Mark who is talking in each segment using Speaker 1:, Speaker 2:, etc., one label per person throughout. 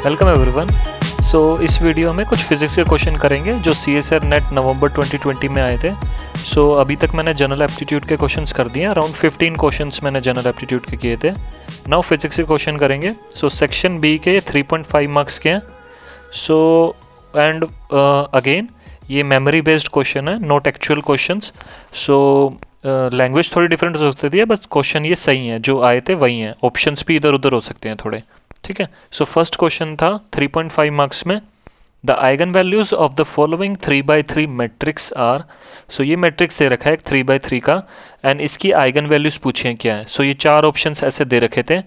Speaker 1: Welcome everyone. सो इस video में कुछ फिजिक्स के क्वेश्चन करेंगे जो CSR नेट नवंबर 2020 में आए थे। अभी तक मैंने जनरल एप्टीट्यूड के क्वेश्चंस कर दिए, अराउंड 15 क्वेश्चंस मैंने जनरल एप्टीट्यूड के किए थे। नाउ फिजिक्स के क्वेश्चन करेंगे। सेक्शन बी के 3.5 मार्क्स के हैं। एंड अगेन ये मेमोरी बेस्ड क्वेश्चन है, नॉट एक्चुअल क्वेश्चंस। लैंग्वेज थोड़ी डिफरेंट हो सकती है, बस क्वेश्चन ये सही है, जो आए थे वही हैं। ऑप्शंस भी इधर उधर हो सकते हैं थोड़े, ठीक है। फर्स्ट क्वेश्चन था 3.5 मार्क्स में, the eigenvalues of the following 3x3 matrix are. ये मैट्रिक्स दे रखा है 3x3 का, एंड इसकी आइगन वैल्यूज पूछे हैं क्या है। ये चार ऑप्शंस ऐसे दे रखे थे।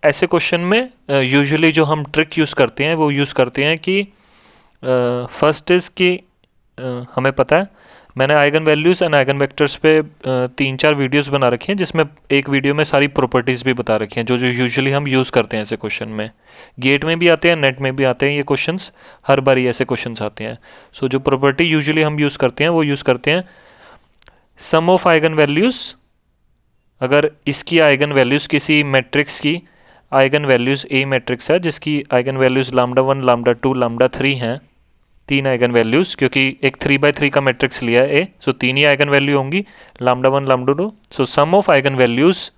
Speaker 1: ऐसे क्वेश्चन में यूजुअली जो हम ट्रिक यूज़ करते हैं वो यूज़ करते हैं कि फर्स्ट इज़ कि हमें पता है, मैंने eigen values and eigen vectors पे 3-4 वीडियोस बना रखी हैं, जिसमें एक वीडियो में सारी प्रॉपर्टीज़ भी बता रखी हैं जो यूजुअली हम यूज़ करते हैं ऐसे क्वेश्चन में। गेट में भी आते हैं, नेट में भी आते हैं ये क्वेश्चंस, हर बार ऐसे क्वेश्चंस आते हैं। जो प्रॉपर्टी यूजुअली हम यूज़ करते हैं वो यूज़ करते हैं सम ऑफ आइगन वैल्यूज़। अगर इसकी आइगन वैल्यूज़ किसी मैट्रिक्स की आइगन वैल्यूज़ ए मैट्रिक्स है जिसकी आइगन वैल्यूज़ λ1 λ2 λ3 हैं, 3 आइगन वैल्यूज़, क्योंकि एक 3x3 का मैट्रिक्स लिया है ए, 3 ही आइगन वैल्यू होंगी λ1 λ2। Sum of eigenvalues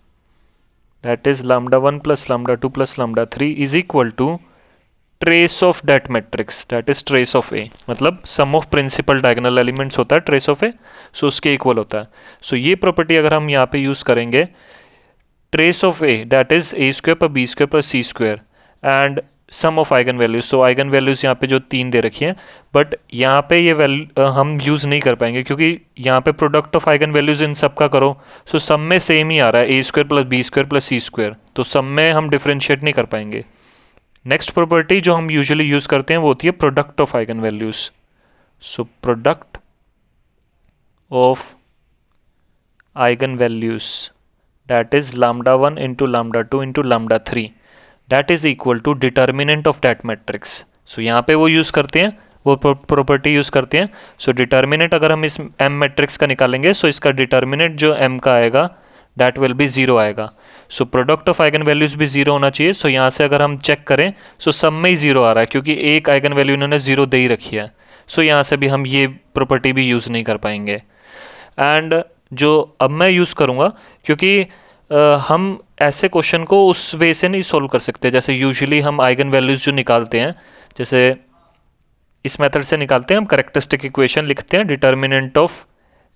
Speaker 1: that is λ1 plus λ2 plus λ3 is equal to trace of that matrix, that is trace of A. मतलब sum of principal diagonal elements होता है trace of ए, उसके equal होता है। ये प्रॉपर्टी अगर हम यहाँ पे यूज़ करेंगे, trace of A that is a² पर b² पर c² and sum of eigenvalues. Eigenvalues यहाँ पे जो 3 दे रखी हैं, बट यहाँ पे ये वैल्यू हम यूज़ नहीं कर पाएंगे क्योंकि यहाँ पे product of eigen values in सब का करो, सब में सेम ही आ रहा है, a² plus b² plus c², तो सब में हम डिफ्रेंशिएट नहीं कर पाएंगे। नेक्स्ट प्रॉपर्टी जो हम यूजुअली यूज़ करते हैं वो होती है product of eigenvalues. Product of eigenvalues that is λ1 into λ2 into λ3 that is equal to determinant of that matrix. यहाँ पे वो यूज़ करते हैं, वो प्रॉपर्टी यूज़ करते हैं। डिटर्मिनेंट अगर हम इस m मैट्रिक्स का निकालेंगे, इसका डिटर्मिनेंट जो m का आएगा दैट विल बी 0 आएगा। प्रोडक्ट ऑफ आइगन वैल्यूज भी 0 होना चाहिए। यहाँ से अगर हम चेक करें सब में ही 0 आ रहा है, क्योंकि एक आइगन वैल्यू इन्होंने 0 दे ही रखी है। यहाँ से भी हम ये प्रॉपर्टी भी यूज़ नहीं कर पाएंगे। एंड जो अब मैं यूज़ करूँगा, क्योंकि हम ऐसे क्वेश्चन को उस वे से नहीं सोल्व कर सकते जैसे यूजुअली हम आइगन वैल्यूज़ जो निकालते हैं, जैसे इस मेथड से निकालते हैं। हम करेक्टरिस्टिक इक्वेशन लिखते हैं, determinant of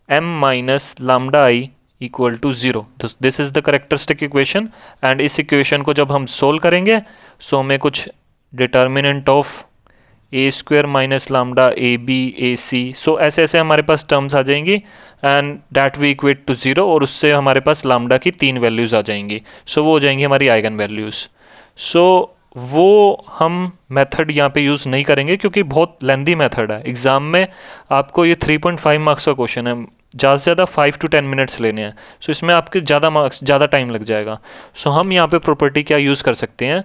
Speaker 1: m minus λi equal to 0। This is the characteristic equation. And इस इक्वेशन को जब हम सोल्व करेंगे, हमें कुछ determinant of a² minus λ ab ac, ऐसे ऐसे हमारे पास टर्म्स आ जाएंगी and that we equate to 0, और उससे हमारे पास λ की 3 वैल्यूज़ आ जाएंगी। वो हो जाएंगी हमारी आइगन वैल्यूज़। वो हम मेथड यहाँ पे यूज़ नहीं करेंगे क्योंकि बहुत लेंदी मेथड है। एग्ज़ाम में आपको ये 3.5 मार्क्स का क्वेश्चन है, ज़्यादा से ज़्यादा 5 to 10 मिनट्स लेने हैं। इसमें आपके ज़्यादा मार्क्स, ज़्यादा टाइम लग जाएगा। हम यहाँ पे प्रॉपर्टी क्या यूज़ कर सकते हैं,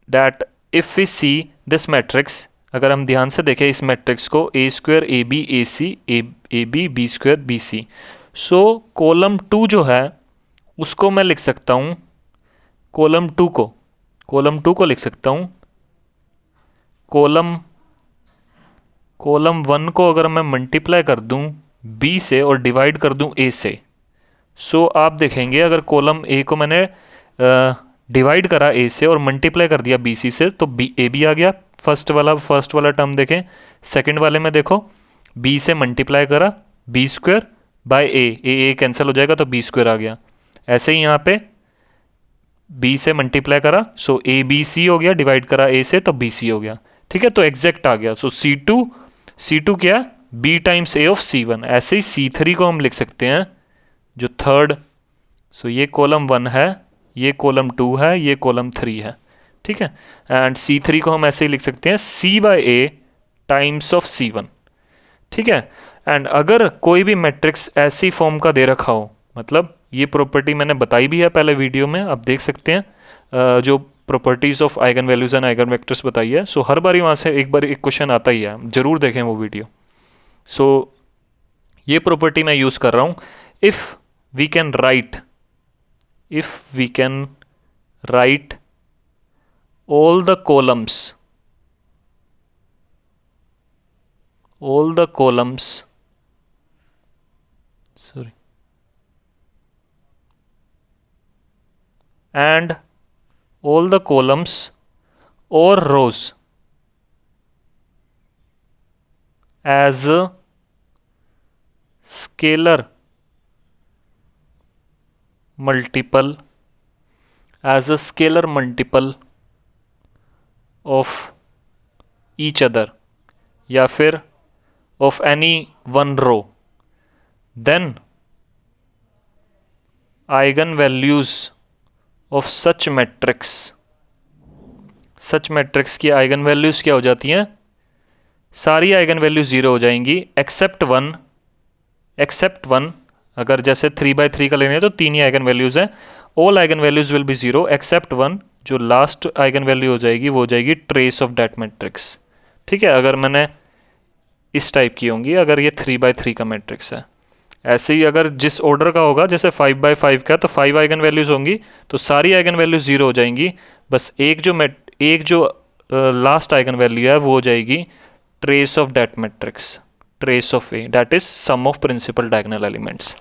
Speaker 1: that if we see this matrix, अगर हम ध्यान से देखें इस मैट्रिक्स को, a² ab ac ab b² bc, column 2 जो है उसको मैं लिख सकता हूँ, कॉलम 2 को लिख सकता हूँ, कॉलम 1 को अगर मैं मल्टीप्लाई कर दूँ b से और डिवाइड कर दूँ a से, आप देखेंगे अगर कॉलम a को मैंने डिवाइड करा a से और मल्टीप्लाई कर दिया bc से, तो a b आ गया। फर्स्ट वाला टर्म देखें, सेकंड वाले में देखो b से मल्टीप्लाई करा b² बाय a कैंसिल हो जाएगा तो b² आ गया। ऐसे ही यहाँ पे b से मल्टीप्लाई करा, a b c हो गया, डिवाइड करा a से तो bc हो गया, ठीक है, तो एग्जैक्ट आ गया। c2 क्या है, b times a of c1। ऐसे ही c3 को हम लिख सकते हैं, जो थर्ड, ये कॉलम 1 है, ये कॉलम 2 है, ये कॉलम 3 है, ठीक है। एंड c3 को हम ऐसे ही लिख सकते हैं c/a टाइम्स ऑफ c1, ठीक है। एंड अगर कोई भी मैट्रिक्स ऐसी फॉर्म का दे रखा हो, मतलब ये प्रॉपर्टी मैंने बताई भी है पहले वीडियो में, आप देख सकते हैं, जो properties of eigen values and eigen vectors बताई है। हर बार ही वहाँ से एक क्वेश्चन आता ही है, ज़रूर देखें वो वीडियो। ये प्रॉपर्टी मैं यूज़ कर रहा हूँ, if we can write all the columns sorry and all the columns or rows as a scalar multiple of each other या फिर of any one row, then eigenvalues of such matrix की eigen values क्या हो जाती हैं? सारी eigen value zero हो जाएंगी एक्सेप्ट वन। अगर जैसे 3/3 का लेने हैं तो 3 ही आइगन वैल्यूज़ हैं। All eigen values will be zero except one. जो लास्ट आइगन वैल्यू हो जाएगी वो हो जाएगी ट्रेस ऑफ दैट मैट्रिक्स। ठीक है, अगर मैंने इस टाइप की होंगी, अगर ये 3/3 का मैट्रिक्स है। ऐसे ही अगर जिस ऑर्डर का होगा, जैसे 5/5 का, तो 5 आइगन वैल्यूज़ होंगी तो सारी आइगन वैल्यूज़ ज़ीरो हो जाएंगी। बस एक जो लास्ट आइगन वैल्यू है वो हो जाएगी trace of that matrix, trace of A, that is sum of principal diagonal elements.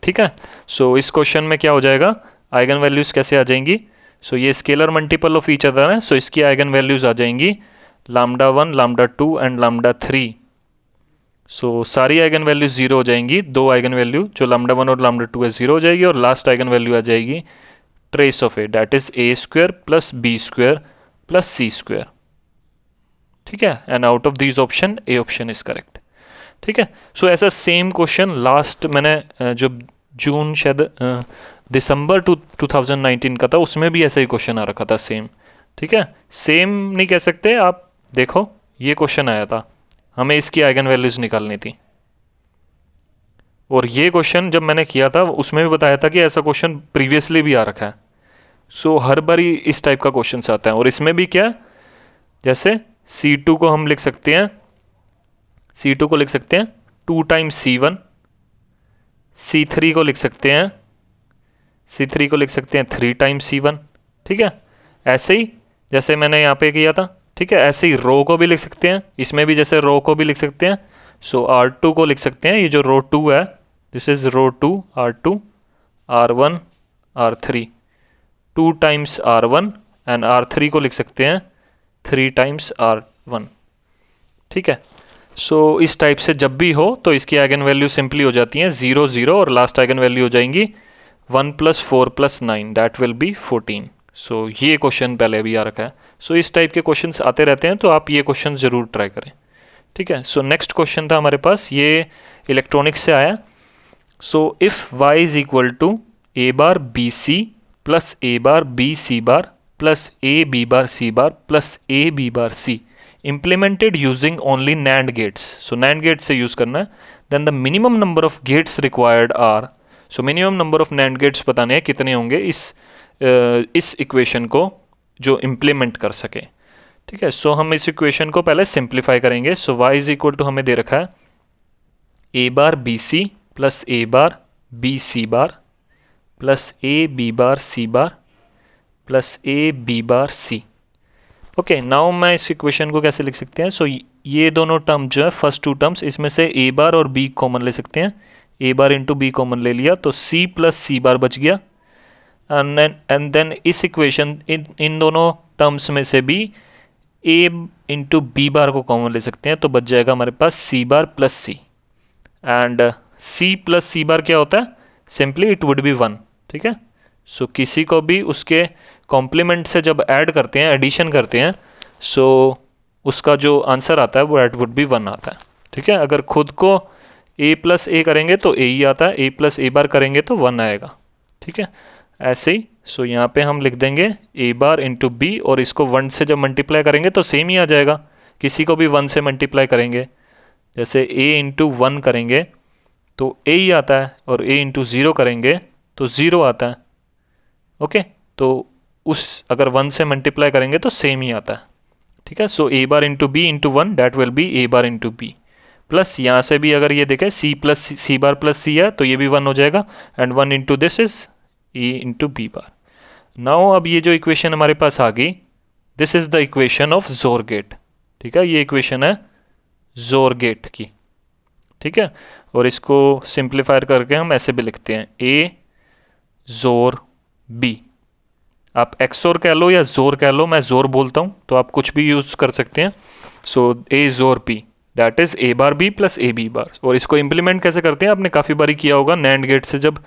Speaker 1: ठीक है, सो इस क्वेश्चन में क्या हो जाएगा, आइगन वैल्यूज़ कैसे आ जाएंगी? सो ये scalar multiple of each other है, सो इसकी आइगन वैल्यूज़ आ जाएंगी λ1, λ2 एंड λ3। सो सारी आइगन वैल्यूज जीरो हो जाएंगी। दो आइगन वैल्यू जो λ1 और λ2 है जीरो हो जाएगी, और लास्ट आइगन वैल्यू आ जाएगी trace of A, that is a² + b² + c²। ठीक है, and out of these option A option is correct. ठीक है, सो ऐसा सेम क्वेश्चन लास्ट मैंने जो जून शायद दिसंबर 2019 का था, उसमें भी ऐसा ही क्वेश्चन आ रखा था सेम। ठीक है, सेम नहीं कह सकते आप, देखो ये क्वेश्चन आया था, हमें इसकी आइगन वैल्यूज़ निकालनी थी। और ये क्वेश्चन जब मैंने किया था उसमें भी बताया था कि ऐसा क्वेश्चन प्रीवियसली भी आ रखा है। सो हर बार ही इस टाइप का क्वेश्चन आता है। और इसमें भी क्या, जैसे C2 को हम लिख सकते हैं, C2 को लिख सकते हैं 2 टाइम्स C1, C3 को लिख सकते हैं 3 टाइम्स C1। ठीक है, ऐसे ही जैसे मैंने यहाँ पे किया था। ठीक है, ऐसे ही रो को भी लिख सकते हैं, इसमें भी जैसे रो को भी लिख सकते हैं। सो R2 को लिख सकते हैं, ये जो रो 2 है, this is row 2, R2, R1, R3, 2 times R1, and R3 को लिख सकते हैं 3 टाइम्स R1। ठीक है, सो इस टाइप से जब भी हो तो इसकी आइगन वैल्यू सिंपली हो जाती हैं 0 0, और लास्ट आइगन वैल्यू हो जाएंगी 1 + 4 + 9, दैट विल बी 14। सो ये क्वेश्चन पहले भी आ रखा है। सो इस टाइप के क्वेश्चंस आते रहते हैं, तो आप ये क्वेश्चन ज़रूर ट्राई करें। ठीक है, सो नेक्स्ट क्वेश्चन था हमारे पास, ये इलेक्ट्रॉनिक्स से आया। So if y is equal to a bar B C plus a bar B C bar plus a b bar c bar plus a b bar c implemented using only NAND gates, so NAND gates से use करना है, then the minimum number of gates required are, so minimum number of NAND gates बताने हैं कितने होंगे इस equation को जो इम्प्लीमेंट कर सके। ठीक है, सो हम इस इक्वेशन को पहले सिंप्लीफाई करेंगे। So y is equal to हमें दे रखा है a bar B C plus a bar B C bar plus a b bar c bar plus a b bar c। Okay, now मैं इस इक्वेशन को कैसे लिख सकते हैं? सो ये दोनों टर्म जो है, फर्स्ट 2 टर्म्स, इसमें से a बार और b कॉमन ले सकते हैं। a bar into b common ले लिया तो c प्लस c बार बच गया। एंड देन इस इक्वेशन इन दोनों टर्म्स में से भी a इंटू बी बार को कॉमन ले सकते हैं, तो बच जाएगा हमारे पास c bar plus c। And c plus c बार क्या होता है? Simply it would be 1। ठीक है, सो किसी को भी उसके कॉम्प्लीमेंट से जब ऐड करते हैं, एडिशन करते हैं, सो उसका जो आंसर आता है वो एट वुड बी 1 आता है। ठीक है, अगर खुद को a प्लस a करेंगे तो a ही आता है, a प्लस a बार करेंगे तो 1 आएगा। ठीक है, ऐसे ही सो यहाँ पे हम लिख देंगे a बार इंटू बी, और इसको 1 से जब मल्टीप्लाई करेंगे तो सेम ही आ जाएगा। किसी को भी 1 से मल्टीप्लाई करेंगे, जैसे a इंटू 1 करेंगे तो a ही आता है, और a इंटू 0 करेंगे तो 0 आता है। ओके, तो उस अगर 1 से मल्टीप्लाई करेंगे तो सेम ही आता है। ठीक है, so a bar into B into 1 that will be a bar into B, plus यहाँ से भी अगर ये देखें c plus c bar plus c है तो ये भी 1 हो जाएगा, and 1 into this is a into B bar. Now अब ये जो इक्वेशन हमारे पास आ गई, this is the equation of XOR gate. ठीक है, ये इक्वेशन है जोर गेट की। ठीक है, और इसको सिंप्लीफायर करके हम ऐसे भी लिखते हैं ए जोर बी। आप एक्सोर कह लो या जोर कह लो, मैं जोर बोलता हूँ तो आप कुछ भी यूज़ कर सकते हैं। So A xor B that is A bar B plus A B bar. और इसको इम्प्लीमेंट कैसे करते हैं, आपने काफ़ी बारी किया होगा नैंड गेट से। जब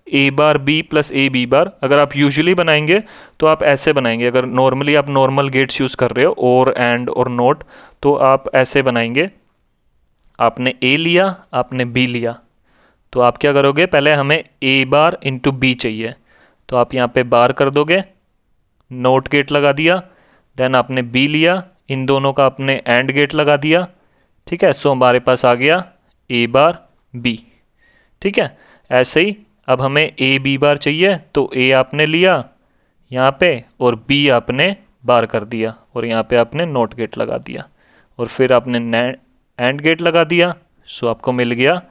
Speaker 1: A bar B plus A B bar अगर आप यूजुअली बनाएंगे तो आप ऐसे बनाएंगे। अगर नॉर्मली आप नॉर्मल गेट्स यूज़ कर रहे हो और एंड और नोट, तो आप ऐसे बनाएंगे। आपने ए लिया, आपने बी लिया, तो आप क्या करोगे, पहले हमें ए बार इंटू बी चाहिए, तो आप यहाँ पे बार कर दोगे, नोट गेट लगा दिया। देन आपने बी लिया, इन दोनों का आपने एंड गेट लगा दिया। ठीक है, सो हमारे पास आ गया ए बार बी। ठीक है, ऐसे ही अब हमें ए बी बार चाहिए, तो ए आपने लिया यहाँ पे और बी आपने बार कर दिया और यहाँ पे आपने नोट गेट लगा दिया और फिर आपने एंड गेट लगा दिया। सो आपको मिल गया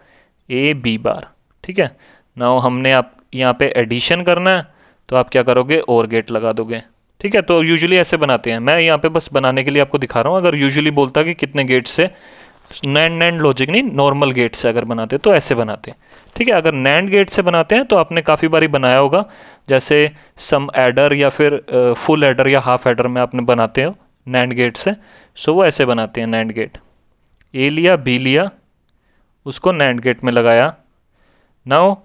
Speaker 1: ए बी बार। ठीक है, नाउ हमने आप यहाँ पे एडिशन करना है, तो आप क्या करोगे, और गेट लगा दोगे। ठीक है, तो यूजुअली ऐसे बनाते हैं। मैं यहाँ पे बस बनाने के लिए आपको दिखा रहा हूँ। अगर यूजुअली बोलता कि कितने गेट से, नैंड लॉजिक नहीं, नॉर्मल गेट से अगर बनाते तो ऐसे बनाते हैं। ठीक है, अगर नैंड गेट से बनाते हैं तो आपने काफ़ी बारी बनाया होगा, जैसे सम एडर या फिर फुल एडर या हाफ एडर में आपने बनाते हो नैंड गेट से। सो वो ऐसे बनाते हैं नैंड गेट। ए लिया, बी लिया, उसको नैंड गेट में लगाया। नाउ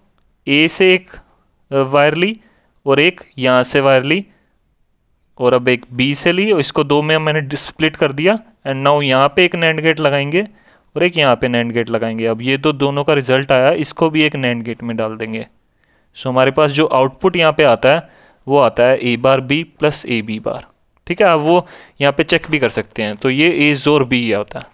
Speaker 1: ए से एक वायर ली और एक यहाँ से वायर ली और अब एक बी से ली, और इसको दो में मैंने स्प्लिट कर दिया। एंड नाउ यहाँ पे एक नैंड गेट लगाएंगे और एक यहाँ पे नैंड गेट लगाएंगे। अब ये तो दोनों का रिजल्ट आया, इसको भी एक नैंड गेट में डाल देंगे। सो हमारे पास जो आउटपुट यहाँ पे आता है वो आता है A bar B plus A B bar. ठीक है, आप वो यहाँ पे चेक भी कर सकते हैं। तो ये ए जोर बी होता है।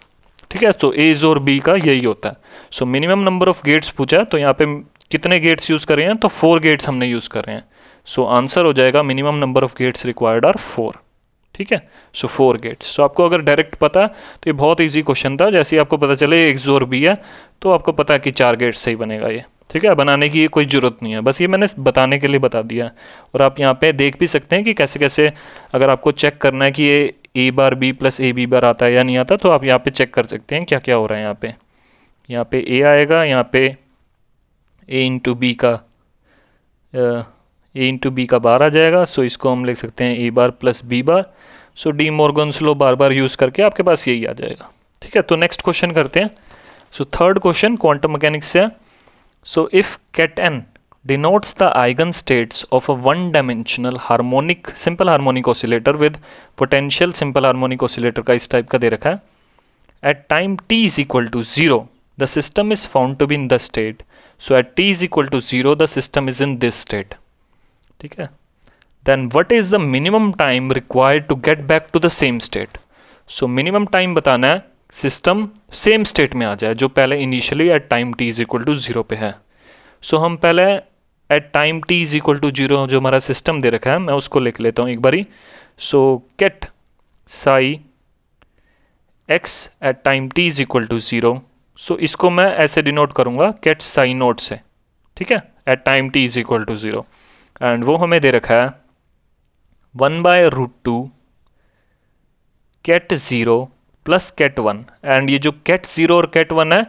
Speaker 1: ठीक है, तो ए जोर बी का यही होता है। So minimum number of gates पूछा है, तो यहाँ पे कितने गेट्स यूज़ कर रहे हैं, तो 4 गेट्स हमने यूज़ कर रहे हैं। सो आंसर हो जाएगा minimum number of gates required are 4। ठीक है, सो 4 गेट्स। सो आपको अगर डायरेक्ट पता है तो ये बहुत इजी क्वेश्चन था। जैसे ही आपको पता चले एक जोर बी है तो आपको पता है कि 4 गेट्स से ही बनेगा ये। ठीक है, बनाने की कोई ज़रूरत नहीं है, बस ये मैंने बताने के लिए बता दिया। और आप यहाँ पे देख भी सकते हैं कि कैसे कैसे, अगर आपको चेक करना है कि ये A bar B plus A B bar आता है या नहीं आता, तो आप यहाँ पे चेक कर सकते हैं क्या क्या हो रहा है। यहाँ पे ए आएगा, यहाँ पे ए इंटू बी का बार आ जाएगा। सो इसको हम लिख सकते हैं ए बार प्लस बी बार। सो डी मॉर्गन्स लॉ बार बार यूज़ करके आपके पास यही आ जाएगा। ठीक है, तो नेक्स्ट क्वेश्चन करते हैं। So third question quantum mechanics से है। So if ket n denotes the eigenstates of a one-dimensional harmonic simple harmonic oscillator with potential simple harmonic oscillator का इस टाइप का दे रखा है। At time t is equal to 0, the system is found to be in the state. So at t is equal to 0, the system is in this state. ठीक है, then what is the minimum time required to get back to the same state? So minimum time बताना है system same state में आ जाए जो पहले initially at time t is equal to 0 पे है। सो हम पहले at time t is equal to 0 जो हमारा सिस्टम दे रखा है, मैं उसको लिख लेता हूँ एक बारी। So ket psi x at time t is equal to 0। So इसको मैं ऐसे डिनोट करूँगा गेट साई नोट से। ठीक है, at time t is equal to 0, and वो हमें दे रखा है 1/√2 कैट 0 प्लस कैट 1। एंड ये जो कैट 0 और कैट 1 है,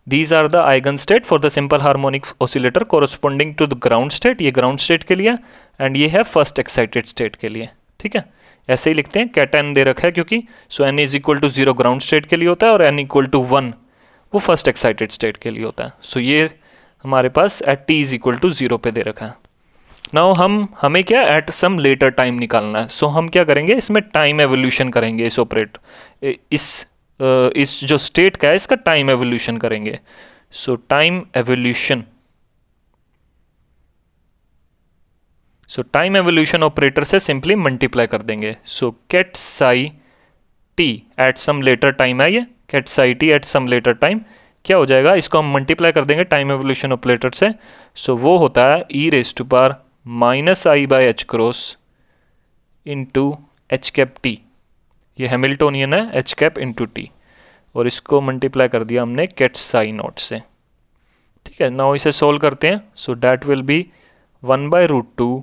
Speaker 1: these are the eigen state for the simple harmonic oscillator corresponding to the ground state. ये ग्राउंड स्टेट के लिए एंड ये है फर्स्ट एक्साइटेड स्टेट के लिए। ठीक है, ऐसे ही लिखते हैं, कैट एन दे रखा है क्योंकि so N is equal to 0 ground state के लिए होता है और एन इक्वल टू 1 वो फर्स्ट एक्साइटेड स्टेट के लिए होता है। सो ये हमारे पास at T is equal to 0 पे दे रखा है। नाउ हमें क्या एट सम लेटर टाइम निकालना है। सो हम क्या करेंगे, इसमें टाइम एवोल्यूशन करेंगे। इस ऑपरेट इस जो स्टेट का है इसका टाइम एवोल्यूशन करेंगे। सो टाइम एवोल्यूशन ऑपरेटर से सिंपली मल्टीप्लाई कर देंगे। So ket psi T at some later time है, ये ket psi T at some later time क्या हो जाएगा, इसको हम मल्टीप्लाई कर देंगे टाइम एवोल्यूशन ऑपरेटर से। सो वो होता है E raise to power minus I by H cross into H cap T. ये हैमिल्टोनियन है, एच कैप इंटू टी, और इसको मल्टीप्लाई कर दिया हमने कैट साई नॉट से। ठीक है, नाउ इसे सोल्व करते हैं। सो डैट विल बी 1/√2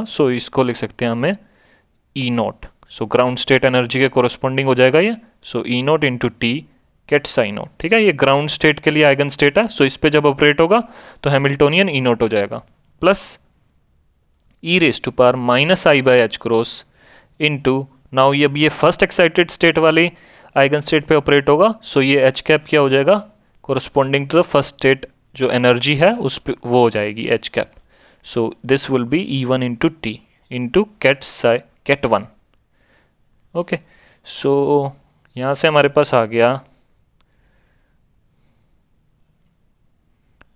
Speaker 1: होगा, सो इसको लिख सकते हैं हमें E naught. So ground state energy के कोरस्पॉन्डिंग हो जाएगा ये, so E naught into T get psi naught. ठीक है, ये ग्राउंड स्टेट के लिए आइगन स्टेट है, सो इस पर जब ऑपरेट होगा तो हैमिल्टोनियन ई नॉट हो जाएगा plus E raise to power minus I by H cross into, now ये फर्स्ट एक्साइटेड स्टेट वाली आइगन स्टेट पे ऑपरेट होगा, सो ये एच कैप क्या हो जाएगा, corresponding to the first state जो एनर्जी है उस पे वो हो जाएगी H cap. So this will be E one into T into ket one. Okay, so यहाँ से हमारे पास आ गया,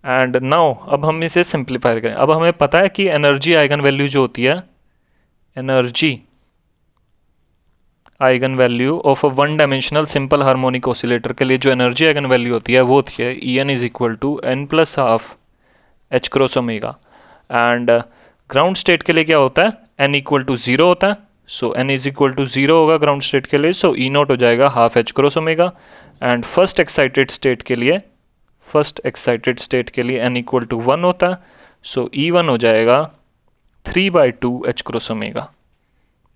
Speaker 1: एंड नाउ अब हम इसे सिंप्लीफाई करें। अब हमें पता है कि एनर्जी आइगन वैल्यू जो होती है, energy eigen value of a one dimensional simple harmonic oscillator के लिए जो एनर्जी आइगन वैल्यू होती है वो होती है E n is equal to n plus half H cross omega. And ground state के लिए क्या होता है, एन इक्वल टू ज़ीरो होता है, so N is equal to zero होगा ग्राउंड स्टेट के लिए, सो ई नॉट हो जाएगा half H cross omega. And first excited state के लिए एन इक्वल टू वन होता है, सो ई वन हो जाएगा 3/2 एच क्रॉस ओमेगा।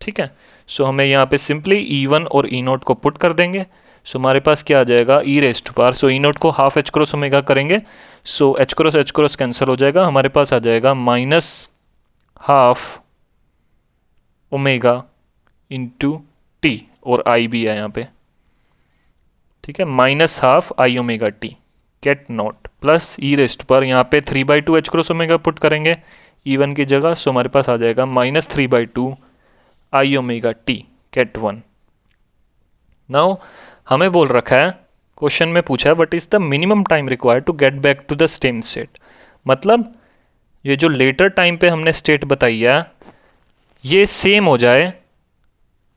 Speaker 1: ठीक है, सो हमें यहाँ पे सिंपली ई वन और ई नोट को पुट कर देंगे, सो हमारे पास क्या आ जाएगा E raise to power, so E naught को हाफ एच क्रॉस ओमेगा करेंगे, सो एच क्रॉस कैंसिल हो जाएगा, हमारे पास आ जाएगा minus half omega into T, और आई भी है यहाँ पे। ठीक है, minus half I omega T ket naught plus E raise to power, यहाँ पे 3/2 एच क्रॉस ओमेगा पुट करेंगे ई वन की जगह, सो हमारे पास आ जाएगा माइनस 3/2 आई omega T get one. Now हमें बोल रखा है, क्वेश्चन में पूछा है what is the minimum time required to get back to the same state. मतलब ये जो लेटर टाइम पे हमने स्टेट बताई है ये सेम हो जाए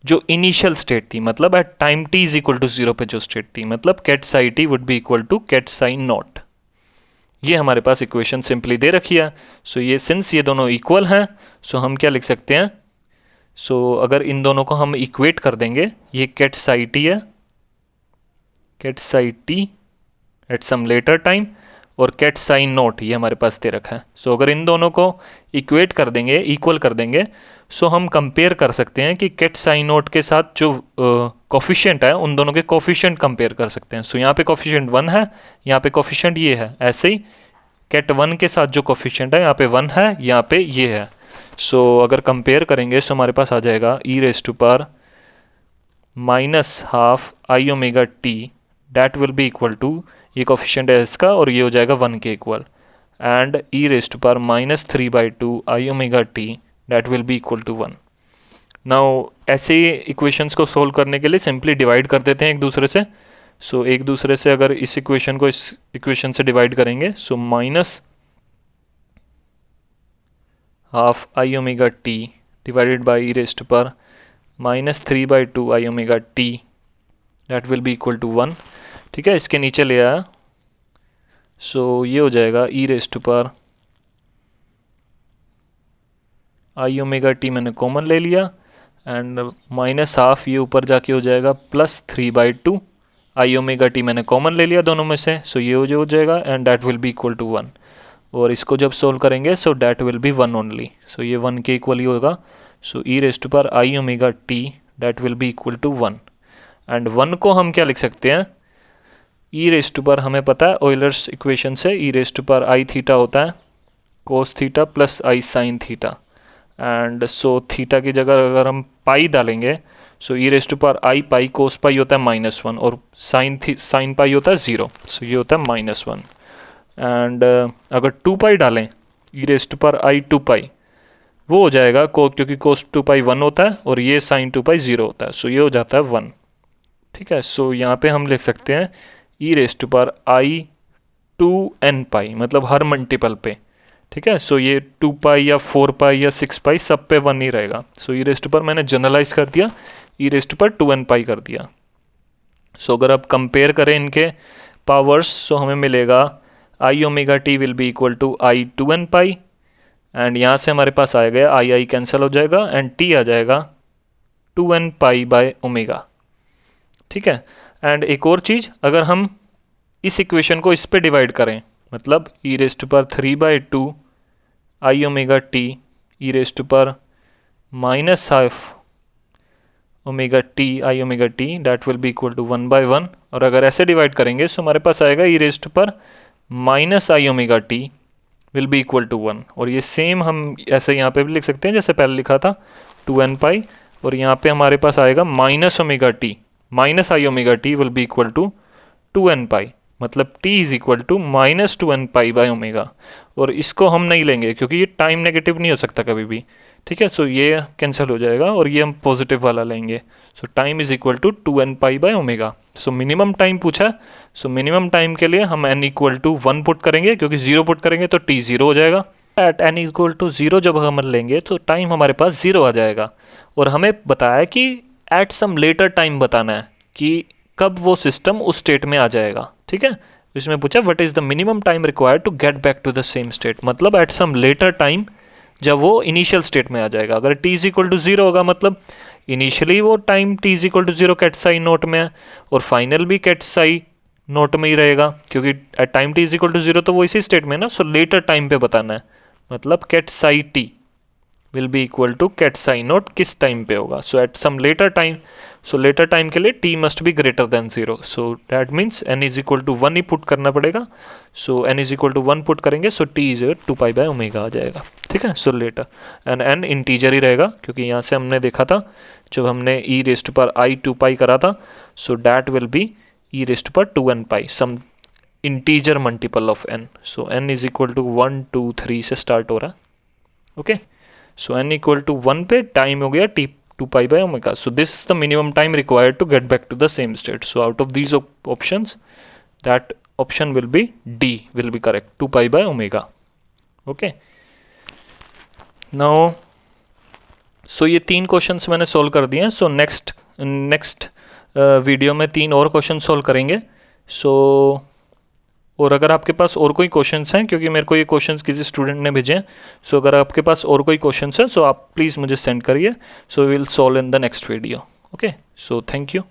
Speaker 1: जो इनिशियल स्टेट थी, मतलब at time t is equal to zero पे जो स्टेट थी, मतलब ket psi t would be equal to ket psi naught. ये हमारे पास इक्वेशन सिंपली दे रखी है। सो ये सिंस ये दोनों इक्वल हैं, सो हम क्या लिख सकते हैं, सो अगर इन दोनों को हम इक्वेट कर देंगे, ये कैट साई टी है, ket psi T at some later time, और कैट साइन नॉट ये हमारे पास दे रखा है। सो अगर इन दोनों को इक्वेट कर देंगे, इक्वल कर देंगे, सो हम कंपेयर कर सकते हैं कि कैट साइन नॉट के साथ जो कोफिशिएंट है उन दोनों के कोफिशिएंट कंपेयर कर सकते हैं। सो यहाँ पे कोफिशिएंट 1 है, यहाँ पे कोफिशिएंट ये है, ऐसे ही कैट 1 के साथ जो कोफिशिएंट है यहाँ पे 1 है, यहाँ पे ये है। सो अगर कंपेयर करेंगे सो हमारे पास आ जाएगा E raise to power minus half I omega T that will be equal to, ये कोफिशिएंट है इसका और ये हो जाएगा 1 के equal, and E raise to power minus 3/2 I omega T that will be equal to 1। Now ऐसे equations को सोल्व करने के लिए सिंपली डिवाइड कर देते हैं एक दूसरे से। सो एक दूसरे से अगर इस इक्वेशन को इस इक्वेशन से डिवाइड करेंगे, so minus half I omega t divided by e raise to power minus 3/2 I omega T that will be equal to 1। ठीक है, इसके नीचे ले आया, सो ये हो जाएगा E raise to power I omega T मैंने कॉमन ले लिया, एंड माइनस हाफ ये ऊपर जाके हो जाएगा प्लस 3/2 आई ओमेगा टी मैंने कॉमन ले लिया दोनों में से, सो ये हो जाएगा and that will be equal to 1। और इसको जब सोल्व करेंगे so that will be 1 only, so ये 1 के इक्वल ही होगा। So e raise to power I omega T that will be equal to 1, and 1 को हम क्या लिख सकते हैं, ई रेस टू पावर हमें पता है ऑयलर्स इक्वेशन से e raise to power i theta होता है cos theta plus i sine theta, and so theta की जगह अगर हम पाई डालेंगे, so e raise to power i pi cos pi होता है -1 और साइन पाई होता है 0, सो ये होता है -1। एंड अगर 2 पाई डालें ई रेस टू पावर आई 2 पाई, वो हो जाएगा क्योंकि कोस 2 पाई 1 होता है और ये साइन 2 पाई 0 होता है, सो ये हो जाता है 1। ठीक है, सो यहाँ पे हम लिख सकते हैं e raise to power i 2n pi, मतलब हर मल्टीपल पे। ठीक है, सो ये 2 पाई या 4 पाई या 6 पाई सब पे 1 ही रहेगा। सो ई रेस टू पावर मैंने जनरलाइज कर दिया, ई रेस टू पावर 2n पाई कर दिया। सो अगर आप कंपेयर करें इनके पावर्स, सो हमें मिलेगा i omega t will be equal to i 2n pi, and यहाँ से हमारे पास आएगा आई कैंसिल हो जाएगा एंड टी आ जाएगा 2n पाई बाय ओमेगा, ठीक है। एंड एक और चीज़, अगर हम इस इक्वेशन को इस पे डिवाइड करें, मतलब ई रेस्ट टू पर 3/2 आई omega t e raised to पर -12 omega t i omega t that will be equal to 1/1। और अगर ऐसे डिवाइड करेंगे तो हमारे पास आएगा e raise power -i omega t will be equal to 1। और ये सेम हम ऐसे यहाँ पे भी लिख सकते हैं जैसे पहले लिखा था 2n पाई, और यहाँ पे हमारे पास आएगा -i omega t will be equal to 2n pi, मतलब t is equal to -2n pi by omega. और इसको हम नहीं लेंगे क्योंकि ये टाइम नेगेटिव नहीं हो सकता कभी भी, ठीक है। सो ये कैंसिल हो जाएगा और ये हम पॉजिटिव वाला लेंगे। So time is equal to 2n pi by omega. So minimum time पूछा है, सो मिनिमम टाइम के लिए हम n इक्वल टू 1 पुट करेंगे, क्योंकि 0 पुट करेंगे तो t 0 हो जाएगा। एट n इक्वल टू 0 जब हम लेंगे तो टाइम हमारे पास 0 आ जाएगा। और हमें बताया कि एट सम लेटर टाइम बताना है कि कब वो सिस्टम उस स्टेट में आ जाएगा, ठीक है। इसमें पूछा what is the minimum time required to get back to the same state, मतलब एट सम लेटर टाइम जब वो इनिशियल स्टेट में आ जाएगा। अगर t इज इक्वल टू 0 होगा मतलब इनिशियली वो time t is equal to 0 ket psi naught में है, और फाइनल भी कैट साई नोट में ही रहेगा, क्योंकि at time t is equal to 0 तो वो इसी स्टेट में है ना। सो लेटर टाइम पे बताना है, मतलब ket psi t will be equal to ket psi naught किस टाइम पे होगा। So at some later time, so later time के लिए t must be greater than 0। So that means n is equal to 1 ही put करना पड़ेगा। So n is equal to 1 put करेंगे, so t is 2 pi by omega आ जाएगा, ठीक है। So later and n integer ही रहेगा, क्योंकि यहाँ से हमने देखा था जब हमने e raise power i 2 pi करा था, so that will be e raise power 2n pi, some integer multiple of n। So n is equal to 1 2 3 से स्टार्ट हो रहा है, okay. So n equal to 1 पे टाइम हो गया t 2 pi by omega. So this is the minimum time required to get back to the same state. So out of these options, that option will be D will be correct, 2 pi by omega. Okay. Now, so ये 3 questions मैंने solve कर दिए हैं। So next video में 3 और question solve करेंगे। सो और अगर आपके पास और कोई क्वेश्चंस हैं, क्योंकि मेरे को ये क्वेश्चंस किसी स्टूडेंट ने भेजे हैं, सो अगर आपके पास और कोई क्वेश्चंस हैं सो आप प्लीज़ मुझे सेंड करिए। So we will solve in the next video, okay. So thank you.